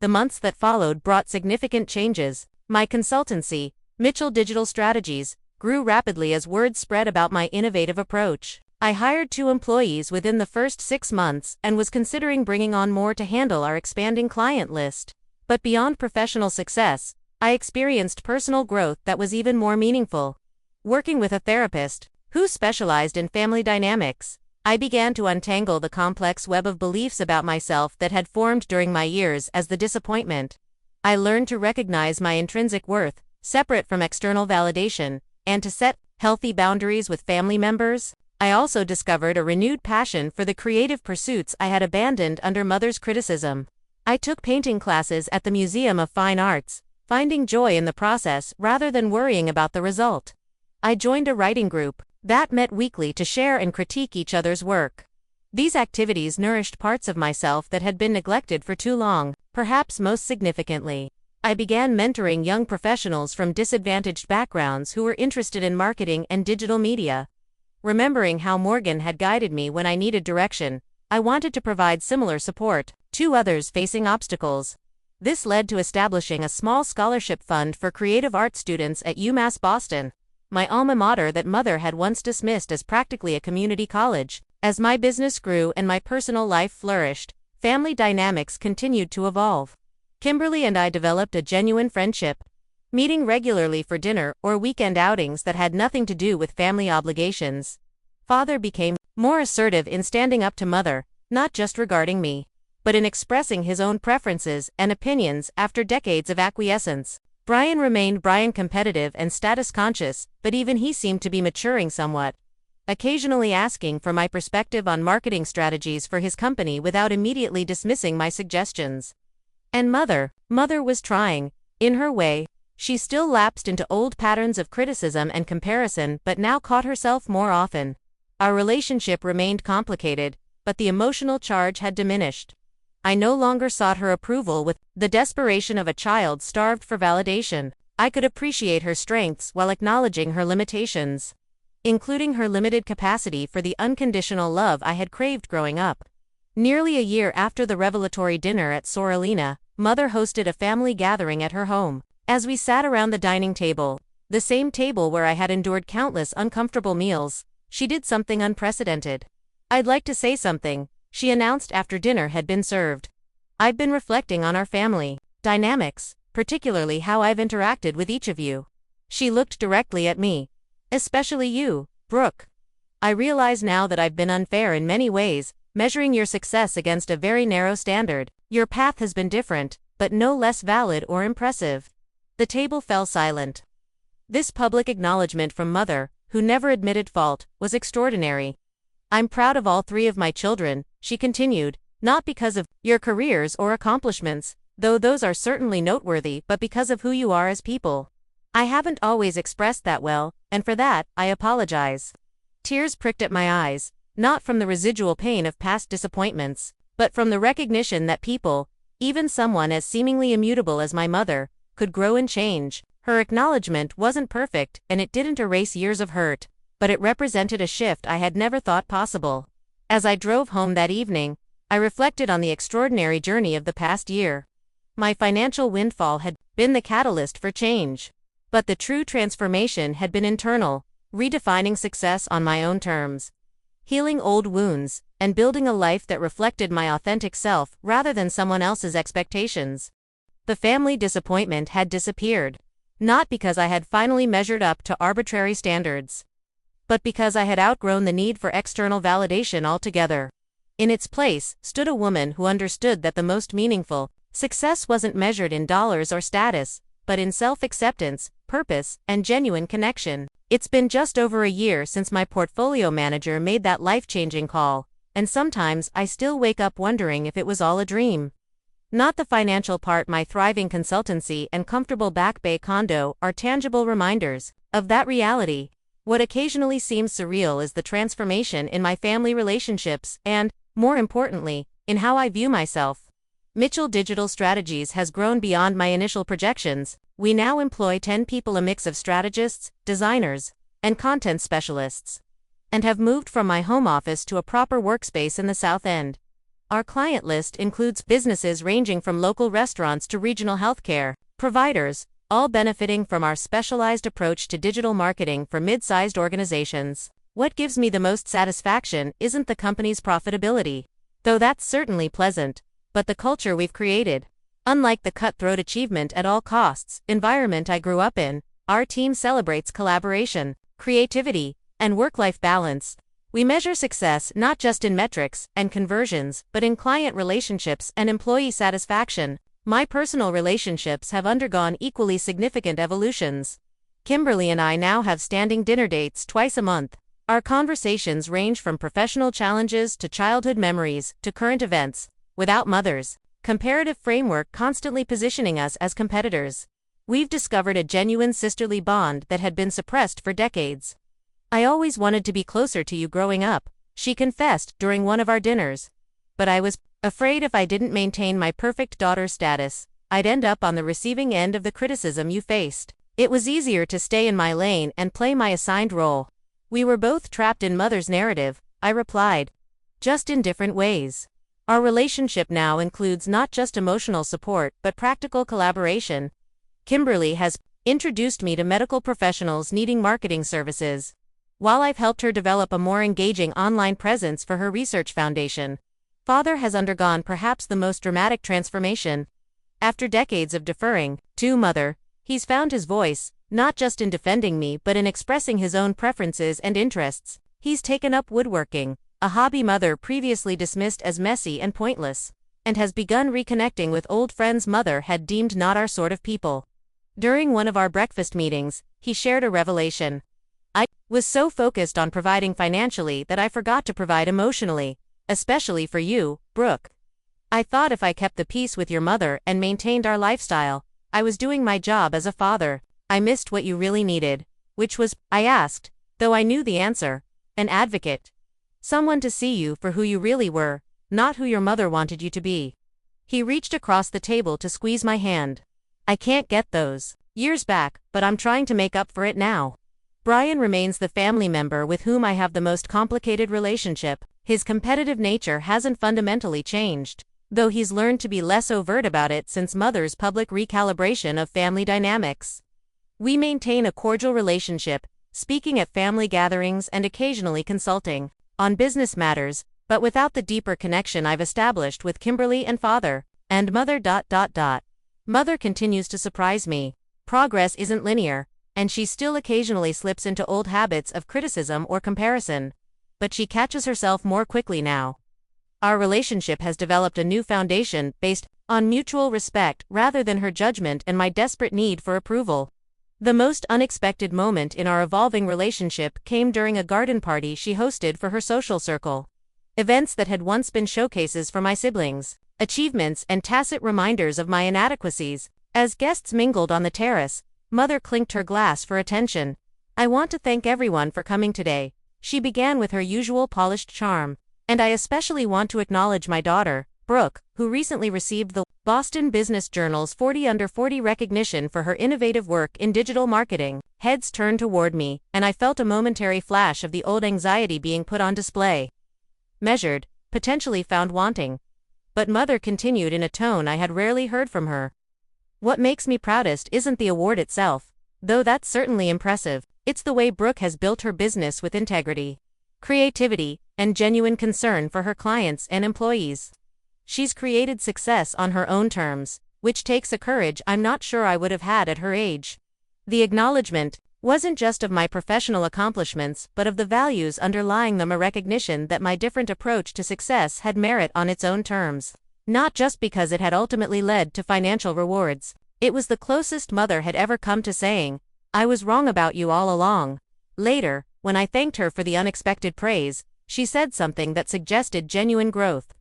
The months that followed brought significant changes. My consultancy, Mitchell Digital Strategies, grew rapidly as word spread about my innovative approach. I hired 2 employees within the first 6 months and was considering bringing on more to handle our expanding client list. But beyond professional success, I experienced personal growth that was even more meaningful. Working with a therapist who specialized in family dynamics, I began to untangle the complex web of beliefs about myself that had formed during my years as the disappointment. I learned to recognize my intrinsic worth, separate from external validation, and to set healthy boundaries with family members. I also discovered a renewed passion for the creative pursuits I had abandoned under Mother's criticism. I took painting classes at the Museum of Fine Arts, finding joy in the process rather than worrying about the result. I joined a writing group that met weekly to share and critique each other's work. These activities nourished parts of myself that had been neglected for too long. Perhaps most significantly, I began mentoring young professionals from disadvantaged backgrounds who were interested in marketing and digital media. Remembering how Morgan had guided me when I needed direction, I wanted to provide similar support to others facing obstacles. This led to establishing a small scholarship fund for creative art students at UMass Boston, my alma mater that Mother had once dismissed as practically a community college. As my business grew and my personal life flourished, family dynamics continued to evolve. Kimberly and I developed a genuine friendship, meeting regularly for dinner or weekend outings that had nothing to do with family obligations. Father became more assertive in standing up to Mother, not just regarding me, but in expressing his own preferences and opinions after decades of acquiescence. Brian remained competitive and status conscious, but even he seemed to be maturing somewhat, occasionally asking for my perspective on marketing strategies for his company without immediately dismissing my suggestions. And Mother was trying, in her way. She still lapsed into old patterns of criticism and comparison, but now caught herself more often. Our relationship remained complicated, but the emotional charge had diminished. I no longer sought her approval with the desperation of a child starved for validation. I could appreciate her strengths while acknowledging her limitations, including her limited capacity for the unconditional love I had craved growing up. Nearly a year after the revelatory dinner at Soralina, Mother hosted a family gathering at her home. As we sat around the dining table, the same table where I had endured countless uncomfortable meals, she did something unprecedented. "I'd like to say something," she announced after dinner had been served. "I've been reflecting on our family dynamics, particularly how I've interacted with each of you." She looked directly at me. "Especially you, Brooke. I realize now that I've been unfair in many ways, measuring your success against a very narrow standard. Your path has been different, but no less valid or impressive." The table fell silent. This public acknowledgement from Mother, who never admitted fault, was extraordinary. "I'm proud of all three of my children," she continued, "not because of your careers or accomplishments, though those are certainly noteworthy, but because of who you are as people. I haven't always expressed that well, and for that, I apologize." Tears pricked at my eyes, not from the residual pain of past disappointments, but from the recognition that people, even someone as seemingly immutable as my mother, could grow and change. Her acknowledgement wasn't perfect, and it didn't erase years of hurt, but it represented a shift I had never thought possible. As I drove home that evening, I reflected on the extraordinary journey of the past year. My financial windfall had been the catalyst for change, but the true transformation had been internal, redefining success on my own terms, healing old wounds, and building a life that reflected my authentic self rather than someone else's expectations. The family disappointment had disappeared, not because I had finally measured up to arbitrary standards, but because I had outgrown the need for external validation altogether. In its place stood a woman who understood that the most meaningful success wasn't measured in dollars or status, but in self-acceptance, purpose, and genuine connection. It's been just over a year since my portfolio manager made that life-changing call, and sometimes I still wake up wondering if it was all a dream. Not the financial part. My thriving consultancy and comfortable Back Bay condo are tangible reminders of that reality. What occasionally seems surreal is the transformation in my family relationships and, more importantly, in how I view myself. Mitchell Digital Strategies has grown beyond my initial projections. We now employ 10 people, a mix of strategists, designers, and content specialists, and have moved from my home office to a proper workspace in the South End. Our client list includes businesses ranging from local restaurants to regional healthcare providers, all benefiting from our specialized approach to digital marketing for mid-sized organizations. What gives me the most satisfaction isn't the company's profitability, though that's certainly pleasant, but the culture we've created. Unlike the cutthroat achievement at all costs environment I grew up in, our team celebrates collaboration, creativity, and work-life balance. We measure success not just in metrics and conversions, but in client relationships and employee satisfaction. My personal relationships have undergone equally significant evolutions. Kimberly and I now have standing dinner dates twice a month. Our conversations range from professional challenges to childhood memories to current events, without Mother's comparative framework constantly positioning us as competitors. We've discovered a genuine sisterly bond that had been suppressed for decades. "I always wanted to be closer to you growing up," she confessed during one of our dinners. "But I was Afraid if I didn't maintain my perfect daughter status, I'd end up on the receiving end of the criticism you faced. It was easier to stay in my lane and play my assigned role. We were both trapped in mother's narrative, I replied. Just in different ways. Our relationship now includes not just emotional support but practical collaboration. Kimberly has introduced me to medical professionals needing marketing services, while I've helped her develop a more engaging online presence for her research foundation. Father has undergone perhaps the most dramatic transformation. After decades of deferring to mother, he's found his voice, not just in defending me but in expressing his own preferences and interests. He's taken up woodworking, a hobby mother previously dismissed as messy and pointless, and has begun reconnecting with old friends mother had deemed not our sort of people. During one of our breakfast meetings, he shared a revelation. I was so focused on providing financially that I forgot to provide emotionally, especially for you, Brooke. I thought if I kept the peace with your mother and maintained our lifestyle, I was doing my job as a father. I missed what you really needed, which was, I asked, though I knew the answer, an advocate. Someone to see you for who you really were, not who your mother wanted you to be. He reached across the table to squeeze my hand. I can't get those years back, but I'm trying to make up for it now. Brian remains the family member with whom I have the most complicated relationship. His competitive nature hasn't fundamentally changed, though he's learned to be less overt about it since mother's public recalibration of family dynamics. We maintain a cordial relationship, speaking at family gatherings and occasionally consulting on business matters, but without the deeper connection I've established with Kimberly and father, and mother. Mother continues to surprise me. Progress isn't linear, and she still occasionally slips into old habits of criticism or comparison. But she catches herself more quickly now. Our relationship has developed a new foundation based on mutual respect rather than her judgment and my desperate need for approval. The most unexpected moment in our evolving relationship came during a garden party she hosted for her social circle. Events that had once been showcases for my siblings' achievements and tacit reminders of my inadequacies. As guests mingled on the terrace, mother clinked her glass for attention. I want to thank everyone for coming today, she began with her usual polished charm, and I especially want to acknowledge my daughter, Brooke, who recently received the Boston Business Journal's 40 Under 40 recognition for her innovative work in digital marketing. Heads turned toward me, and I felt a momentary flash of the old anxiety being put on display. Measured, potentially found wanting. But mother continued in a tone I had rarely heard from her. What makes me proudest isn't the award itself, though that's certainly impressive. It's the way Brooke has built her business with integrity, creativity, and genuine concern for her clients and employees. She's created success on her own terms, which takes a courage I'm not sure I would have had at her age. The acknowledgement wasn't just of my professional accomplishments but of the values underlying them, a recognition that my different approach to success had merit on its own terms. Not just because it had ultimately led to financial rewards. It was the closest mother had ever come to saying, I was wrong about you all along. Later, when I thanked her for the unexpected praise, she said something that suggested genuine growth.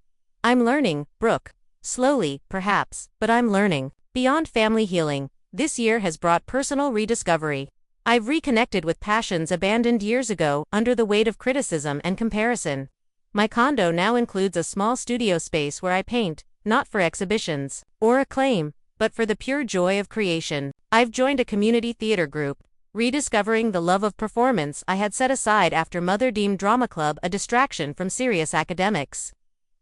I'm learning, Brooke. Slowly, perhaps, but I'm learning. Beyond family healing, this year has brought personal rediscovery. I've reconnected with passions abandoned years ago under the weight of criticism and comparison. My condo now includes a small studio space where I paint, not for exhibitions or acclaim, but for the pure joy of creation. I've joined a community theater group, rediscovering the love of performance I had set aside after mother deemed drama club a distraction from serious academics.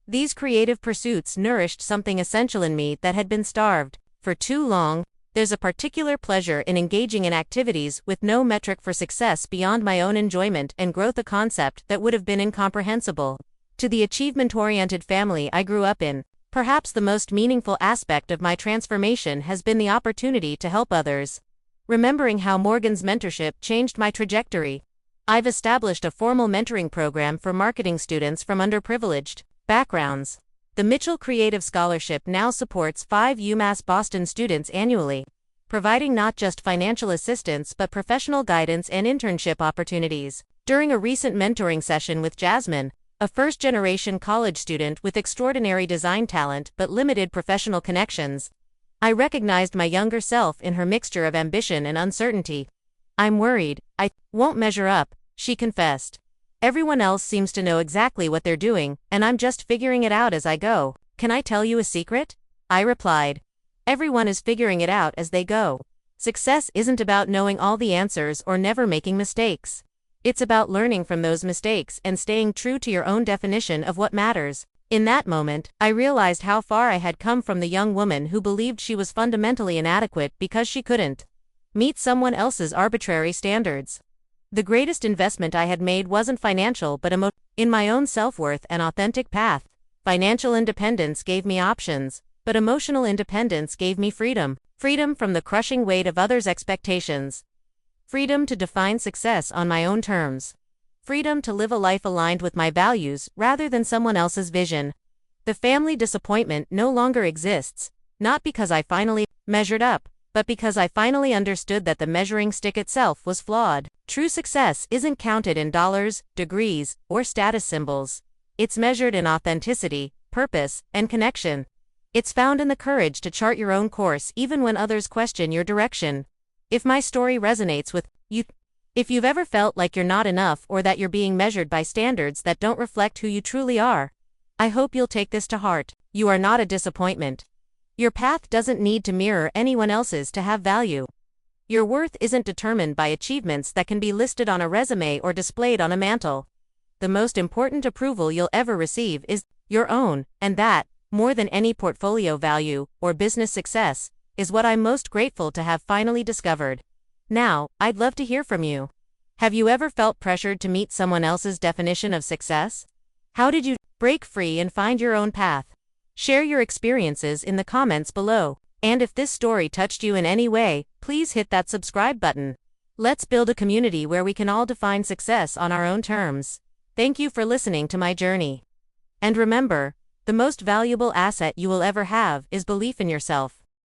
These creative pursuits nourished something essential in me that had been starved for too long. There's a particular pleasure in engaging in activities with no metric for success beyond my own enjoyment and growth, a concept that would have been incomprehensible to the achievement-oriented family I grew up in. Perhaps the most meaningful aspect of my transformation has been the opportunity to help others. Remembering how Morgan's mentorship changed my trajectory, I've established a formal mentoring program for marketing students from underprivileged backgrounds. The Mitchell Creative Scholarship now supports 5 UMass Boston students annually, providing not just financial assistance but professional guidance and internship opportunities. During a recent mentoring session with Jasmine, a first-generation college student with extraordinary design talent but limited professional connections, I recognized my younger self in her mixture of ambition and uncertainty. I'm worried I won't measure up, she confessed. Everyone else seems to know exactly what they're doing, and I'm just figuring it out as I go. Can I tell you a secret? I replied. Everyone is figuring it out as they go. Success isn't about knowing all the answers or never making mistakes. It's about learning from those mistakes and staying true to your own definition of what matters. In that moment, I realized how far I had come from the young woman who believed she was fundamentally inadequate because she couldn't meet someone else's arbitrary standards. The greatest investment I had made wasn't financial but in my own self-worth and authentic path. Financial independence gave me options, but emotional independence gave me freedom. Freedom from the crushing weight of others' expectations. Freedom to define success on my own terms. Freedom to live a life aligned with my values rather than someone else's vision. The family disappointment no longer exists, not because I finally measured up, but because I finally understood that the measuring stick itself was flawed. True success isn't counted in dollars, degrees, or status symbols. It's measured in authenticity, purpose, and connection. It's found in the courage to chart your own course even when others question your direction. If my story resonates with you, if you've ever felt like you're not enough or that you're being measured by standards that don't reflect who you truly are, I hope you'll take this to heart. You are not a disappointment. Your path doesn't need to mirror anyone else's to have value. Your worth isn't determined by achievements that can be listed on a resume or displayed on a mantle. The most important approval you'll ever receive is your own, and that, more than any portfolio value or business success, is what I'm most grateful to have finally discovered. Now, I'd love to hear from you. Have you ever felt pressured to meet someone else's definition of success? How did you break free and find your own path? Share your experiences in the comments below. And if this story touched you in any way, please hit that subscribe button. Let's build a community where we can all define success on our own terms. Thank you for listening to my journey. And remember, the most valuable asset you will ever have is belief in yourself.